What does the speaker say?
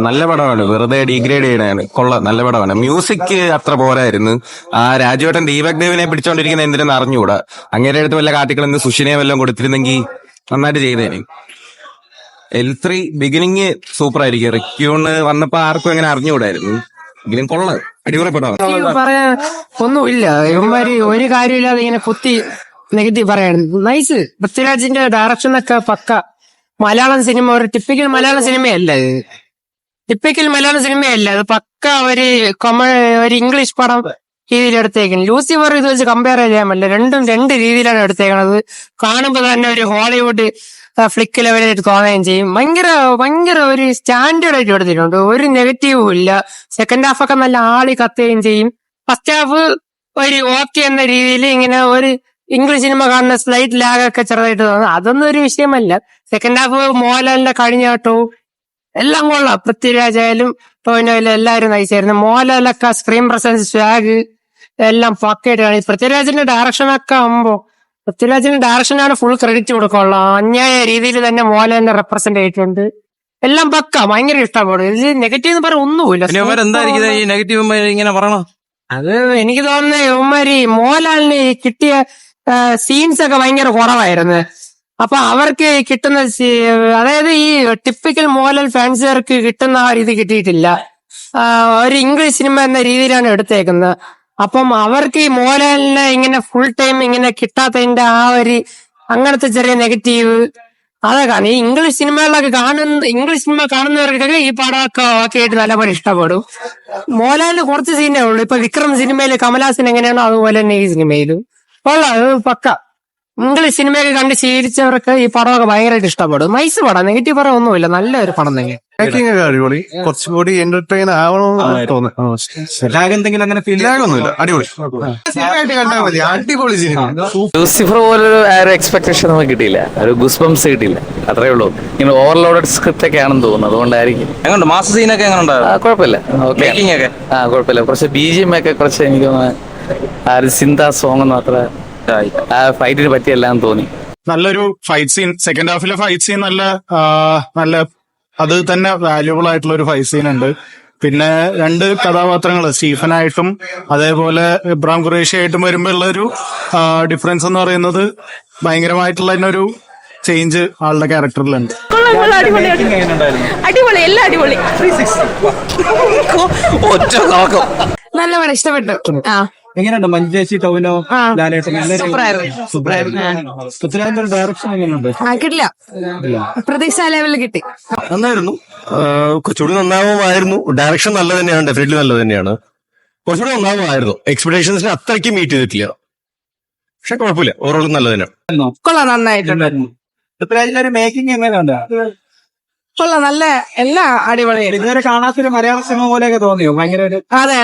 നല്ല പടമാണ്, വെറുതെ ഡീഗ്രേഡ് ചെയ്യണതാണ്. കൊള്ളാം, നല്ല പടമാണ്. മ്യൂസിക് അത്ര പോരായിരുന്നു. ആ രാജുവേട്ടൻ ദീപക് ദേവിനെ പിടിച്ചോണ്ടിരിക്കുന്ന എന്തിനെന്ന് അറിഞ്ഞുകൂടാ. അങ്ങേരെ അടുത്ത് വല്ല കാട്ടിക്കളെന്ന് സുഷിനെ വല്ലതും കൊടുത്തിരുന്നെങ്കിൽ നന്നായിട്ട് ചെയ്തേനെ. L3 ബിഗിനിങ് സൂപ്പർ ആയിരിക്കും. റിക്യൂണ് വന്നപ്പോ ആർക്കും അങ്ങനെ അറിഞ്ഞുകൂടായിരുന്നു. എങ്കിലും കൊള്ളാം, അടിപൊളി പടമാണ്. പറയാൻ ഒന്നുമില്ല. ഇവന്മാര് ഒരു കാര്യമില്ലാതെ ഇങ്ങനെ കുത്തി നെഗറ്റീവ് പറയാണ്. നൈസ്. പൃഥ്വിരാജിന്റെ ഡയറക്ഷനൊക്കെ പക്ക. മലയാളം സിനിമ ഒരു ടിപ്പിക്കൽ മലയാളം സിനിമയല്ല ഇത്. അത് പക്ക ഒരു ഇംഗ്ലീഷ് പടം രീതിയിൽ എടുത്തേക്കണം. ലൂസിഫർ ഇത് വെച്ച് കമ്പയർ ചെയ്യാൻ പറ്റില്ല. രണ്ടും രണ്ട് രീതിയിലാണ് എടുത്തേക്കണത്. കാണുമ്പോൾ തന്നെ ഒരു ഹോളിവുഡ് ഫ്ലിക്ക് ലെവലായിട്ട് തോന്നുകയും ചെയ്യും. ഭയങ്കര ഒരു സ്റ്റാൻഡേർഡ് ആയിട്ട് എടുത്തിട്ടുണ്ട്. ഒരു നെഗറ്റീവും ഇല്ല. സെക്കൻഡ് ഹാഫ് ഒക്കെ നല്ല ആളി കത്തുകയും ചെയ്യും. ഫസ്റ്റ് ഹാഫ് ഒരു ഓക്കെ എന്ന രീതിയിൽ ഇങ്ങനെ ഒരു ഇംഗ്ലീഷ് സിനിമ കാണുന്ന സ്ലൈറ്റ് ലാഗൊക്കെ ചെറുതായിട്ട് തോന്നുന്നു. അതൊന്നും ഒരു വിഷയമല്ല. സെക്കൻഡ് ഹാഫ് മോഹൻലാലിന്റെ കഴിഞ്ഞാട്ടവും എല്ലാം കൊള്ളാം. പൃഥ്വിരാജായാലും ടോവിനോയിലും എല്ലാവരും നയിച്ചായിരുന്നു. മോഹൻലാലൊക്കെ സ്ക്രീൻ പ്രസൻസ് സ്വാഗ് എല്ലാം പക്കയായിട്ട് കാണി. പൃഥ്വിരാജിന്റെ ഡയറക്ഷനൊക്കെ ആകുമ്പോ പൃഥ്വിരാജിന്റെ ഡയറക്ഷനാണ് ഫുൾ ക്രെഡിറ്റ് കൊടുക്കാനുള്ള. അന്യായ രീതിയിൽ തന്നെ മോഹൻലാലിനെ റെപ്രസെന്റ് ചെയ്തിട്ടുണ്ട്. എല്ലാം പക്ക. ഭയങ്കര ഇഷ്ടപ്പെടും. ഇതിൽ നെഗറ്റീവ് എന്ന് പറയാൻ ഒന്നുമില്ല. അത് എനിക്ക് തോന്നുന്നത് ഇവന്മാര് മോഹൻലാലിന് കിട്ടിയ സീൻസ് ഒക്കെ ഭയങ്കര കുറവായിരുന്നു. അപ്പൊ അവർക്ക് കിട്ടുന്ന അതായത് ഈ ടിപ്പിക്കൽ മോഹൻലാൽ ഫാൻസുകാർക്ക് കിട്ടുന്ന ആ രീതി കിട്ടിയിട്ടില്ല. ഒരു ഇംഗ്ലീഷ് സിനിമ എന്ന രീതിയിലാണ് എടുത്തേക്കുന്നത്. അപ്പം അവർക്ക് ഈ മോഹൻലാലിനെ ഇങ്ങനെ ഫുൾ ടൈം ഇങ്ങനെ കിട്ടാത്തതിന്റെ ആ ഒരു അങ്ങനത്തെ ചെറിയ നെഗറ്റീവ് അതൊക്കെ. ഈ ഇംഗ്ലീഷ് സിനിമ കാണുന്നവർക്കൊക്കെ ഈ പടമൊക്കെ ഒക്കെ ആയിട്ട് നല്ലപോലെ ഇഷ്ടപ്പെടും. മോഹൻലാലിന് കുറച്ച് സീനേ ഉള്ളൂ. ഇപ്പൊ വിക്രം സിനിമയിൽ കമലഹാസൻ എങ്ങനെയാണോ അതുപോലെ തന്നെ ഈ സിനിമയിലും കൊള്ളാം. പക്ക ഇംഗ്ലീഷ് സിനിമയൊക്കെ കണ്ട് ശീലിച്ചവർക്ക് ഈ പടമൊക്കെ ഭയങ്കരമായിട്ട് ഇഷ്ടപ്പെടും. നൈസ് പടം, നെഗറ്റീവ് പറയാൻ ഒന്നുമില്ല. നല്ലൊരു പടം തന്നെ. അടിപൊളി, കുറച്ചുകൂടി എന്റർടൈൻ ആവണമെന്ന് തോന്നുന്നു. അടിപൊളി സിനിമ. ലൂസിഫർ പോലൊരു എക്സ്പെക്ടേഷൻ നമുക്ക് കിട്ടിയില്ല. ഒരു ഗുസ്ബംസ് കിട്ടിയില്ല, അത്രേ ഉള്ളൂ. ഇങ്ങനെ ഓവർലോഡഡ് സ്ക്രിപ്റ്റ് ഒക്കെ ആണെന്ന് തോന്നുന്നു. അതുകൊണ്ടായിരിക്കും. മാസ സീനൊക്കെ എങ്ങനെ കുഴപ്പമില്ല. കുഴപ്പമില്ല. കുറച്ച് BGM ഒക്കെ കുറച്ച് എനിക്ക് ആ ഒരു സിന്ത സോങ് ഒന്നും അത്ര ആ ഫൈറ്റിന് പറ്റിയല്ലാന്ന് തോന്നി. നല്ലൊരു ഫൈറ്റ് സീൻ, സെക്കൻഡ് ഹാഫിലെ ഫൈറ്റ് സീൻ നല്ല അത് തന്നെ വാല്യുബിൾ ആയിട്ടുള്ള ഒരു ഫൈറ്റ് സീൻ ഉണ്ട്. പിന്നെ രണ്ട് കഥാപാത്രങ്ങൾ സ്റ്റീഫനായിട്ടും അതേപോലെ ഇബ്രാഹിം ഖുറേഷി ആയിട്ടും വരുമ്പോ ഉള്ള ഒരു ഡിഫറൻസ് എന്ന് പറയുന്നത് ഭയങ്കരമായിട്ടുള്ള തന്നെ ഒരു ചേഞ്ച് ആളുടെ ക്യാരക്ടറിലുണ്ട്. അടിപൊളി, എല്ലാം അടിപൊളി. നല്ല പടം, ഇഷ്ടപ്പെട്ടു. എങ്ങനെയുണ്ട് മഞ്ജേച്ചി, ടോവിനോ, ലാലേട്ടൻ? ഡയറക്ഷൻ എങ്ങനെയുണ്ട്? കിട്ടില്ല, പ്രതീക്ഷ ലെവലിൽ കിട്ടി. നന്നായിരുന്നു. കുറച്ചുകൂടി നന്നാവുമായിരുന്നു. ഡയറക്ഷൻ നല്ല തന്നെയാണ്, ഡെഫിനറ്റ്ലി നല്ല തന്നെയാണ്. കുറച്ചുകൂടി നന്നാവുമായിരുന്നു. എക്സ്പെക്ടേഷൻസിന് അത്രയ്ക്ക് മീറ്റ് ചെയ്തിട്ടില്ല. പക്ഷെ കുഴപ്പമില്ല, ഓവറോൾ നല്ല തന്നെയാണ്. കൊള്ളാം, നന്നായിട്ടുണ്ട്. പൃഥ്വിരാജിന്റെ മേക്കിംഗ് എങ്ങനെയുണ്ട്? കൊള്ളാം, നല്ല എല്ലാ അടിപൊളിയായി. ഇതുവരെ കാണാത്തൊരു മലയാള സിനിമ പോലെയൊക്കെ തോന്നിയോ? ഭയങ്കര അതെ.